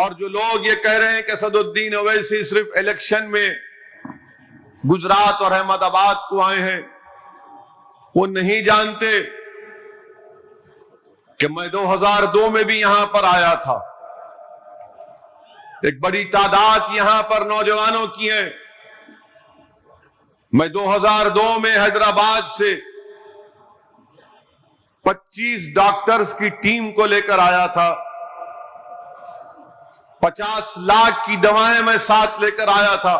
اور جو لوگ یہ کہہ رہے ہیں کہ اسد الدین اویسی صرف الیکشن میں گجرات اور احمد آباد کو آئے ہیں، وہ نہیں جانتے کہ میں 2002 میں بھی یہاں پر آیا تھا. ایک بڑی تعداد یہاں پر نوجوانوں کی ہے. میں 2002 میں حیدرآباد سے 25 ڈاکٹرز کی ٹیم کو لے کر آیا تھا. 50 لاکھ کی دوائیں میں ساتھ لے کر آیا تھا.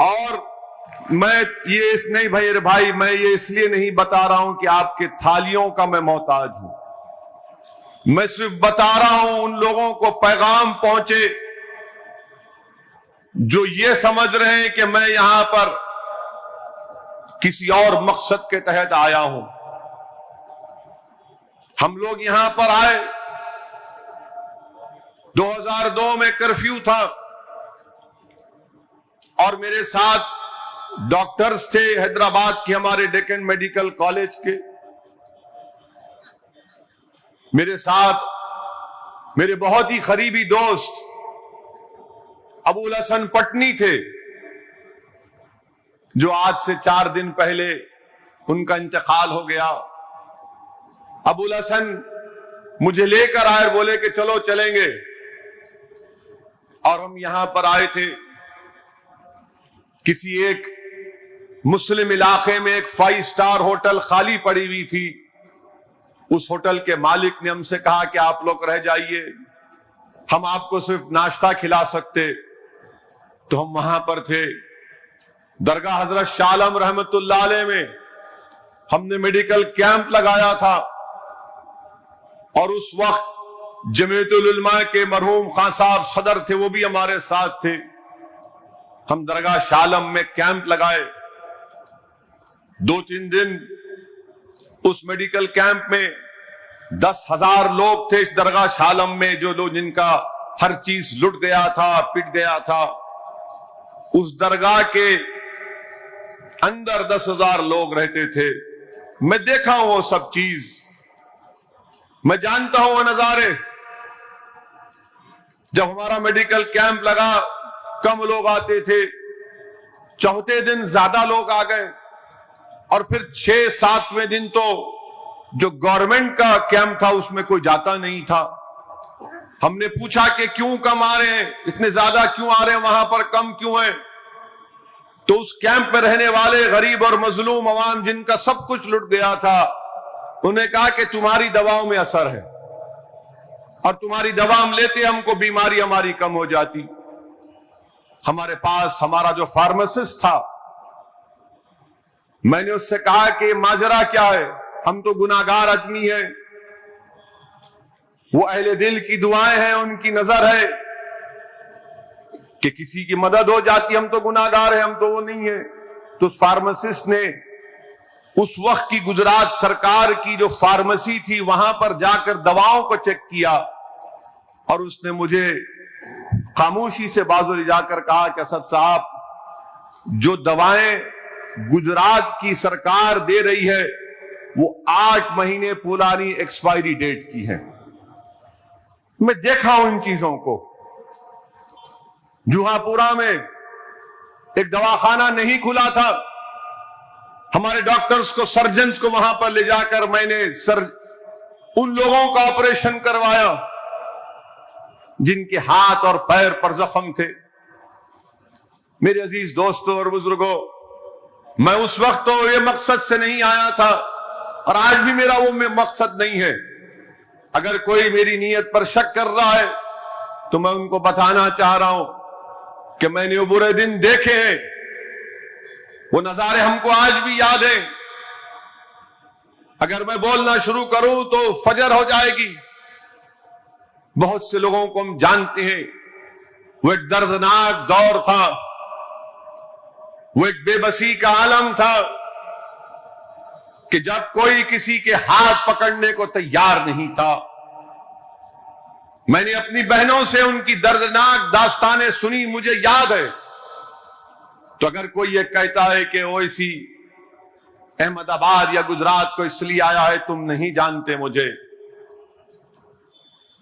اور میں یہ نہیں بھائی میں یہ اس لیے نہیں بتا رہا ہوں کہ آپ کے تھالیوں کا میں محتاج ہوں. میں صرف بتا رہا ہوں ان لوگوں کو پیغام پہنچے جو یہ سمجھ رہے ہیں کہ میں یہاں پر کسی اور مقصد کے تحت آیا ہوں. ہم لوگ یہاں پر آئے، 2002 میں کرفیو تھا اور میرے ساتھ ڈاکٹرز تھے حیدرآباد کے، ہمارے ڈیکن میڈیکل کالج کے. میرے ساتھ میرے بہت ہی قریبی دوست ابو الحسن پٹنی تھے، جو آج سے 4 دن پہلے ان کا انتقال ہو گیا. ابو الحسن مجھے لے کر آئے، بولے کہ چلو چلیں گے. اور ہم یہاں پر آئے تھے. کسی ایک مسلم علاقے میں ایک 5 سٹار ہوٹل خالی پڑی ہوئی تھی. اس ہوٹل کے مالک نے ہم سے کہا کہ آپ لوگ رہ جائیے، ہم آپ کو صرف ناشتہ کھلا سکتے. تو ہم وہاں پر تھے. درگاہ حضرت شاہ عالم رحمت اللہ علیہ میں ہم نے میڈیکل کیمپ لگایا تھا، اور اس وقت جمعیت العلماء کے مرحوم خان صاحب صدر تھے، وہ بھی ہمارے ساتھ تھے. ہم درگاہ شاہ عالم میں کیمپ لگائے. 2-3 دن اس میڈیکل کیمپ میں 10,000 لوگ تھے اس درگاہ شاہ عالم میں، جو لوگ جن کا ہر چیز لٹ گیا تھا، پٹ گیا تھا. اس درگاہ کے اندر 10,000 لوگ رہتے تھے. میں دیکھا ہوں وہ سب چیز، میں جانتا ہوں وہ نظارے. جب ہمارا میڈیکل کیمپ لگا کم لوگ آتے تھے، چوتھے دن زیادہ لوگ آ گئے، اور پھر 6-7ویں دن تو جو گورنمنٹ کا کیمپ تھا اس میں کوئی جاتا نہیں تھا. ہم نے پوچھا کہ کیوں کم آ رہے ہیں، اتنے زیادہ کیوں آ رہے ہیں، وہاں پر کم کیوں ہیں؟ تو اس کیمپ میں رہنے والے غریب اور مظلوم عوام جن کا سب کچھ لٹ گیا تھا، انہیں کہا کہ تمہاری دواؤں میں اثر ہے، اور تمہاری دوا ہم لیتے ہم کو بیماری ہماری کم ہو جاتی. ہمارے پاس ہمارا جو فارماسسٹ تھا، میں نے اس سے کہا کہ ماجرا کیا ہے؟ ہم تو گناہگار آدمی ہیں، وہ اہل دل کی دعائیں ہیں، ان کی نظر ہے کہ کسی کی مدد ہو جاتی، ہم تو گناہگار ہیں، ہم تو وہ نہیں ہیں. تو اس فارماسسٹ نے اس وقت کی گجرات سرکار کی جو فارمیسی تھی وہاں پر جا کر دواؤں کو چیک کیا، اور اس نے مجھے خاموشی سے بازو جا کر کہا کہ اسد صاحب، جو دوائیں گجرات کی سرکار دے رہی ہے وہ 8 مہینے پرانی ایکسپائری ڈیٹ کی ہے. میں دیکھا ہوں ان چیزوں کو. جوہاں پورا میں ایک دواخانہ نہیں کھلا تھا، ہمارے ڈاکٹرز کو، سرجنز کو وہاں پر لے جا کر میں نے ان لوگوں کا آپریشن کروایا جن کے ہاتھ اور پیر پر زخم تھے. میرے عزیز دوستوں اور بزرگوں، میں اس وقت تو یہ مقصد سے نہیں آیا تھا، اور آج بھی میرا وہ مقصد نہیں ہے. اگر کوئی میری نیت پر شک کر رہا ہے تو میں ان کو بتانا چاہ رہا ہوں کہ میں نے وہ برے دن دیکھے ہیں، وہ نظارے ہم کو آج بھی یاد ہیں. اگر میں بولنا شروع کروں تو فجر ہو جائے گی. بہت سے لوگوں کو ہم جانتے ہیں، وہ ایک دردناک دور تھا، وہ ایک بے بسی کا عالم تھا کہ جب کوئی کسی کے ہاتھ پکڑنے کو تیار نہیں تھا. میں نے اپنی بہنوں سے ان کی دردناک داستانیں سنی، مجھے یاد ہے. تو اگر کوئی یہ کہتا ہے کہ اویسی احمد آباد یا گجرات کو اس لیے آیا ہے، تم نہیں جانتے مجھے،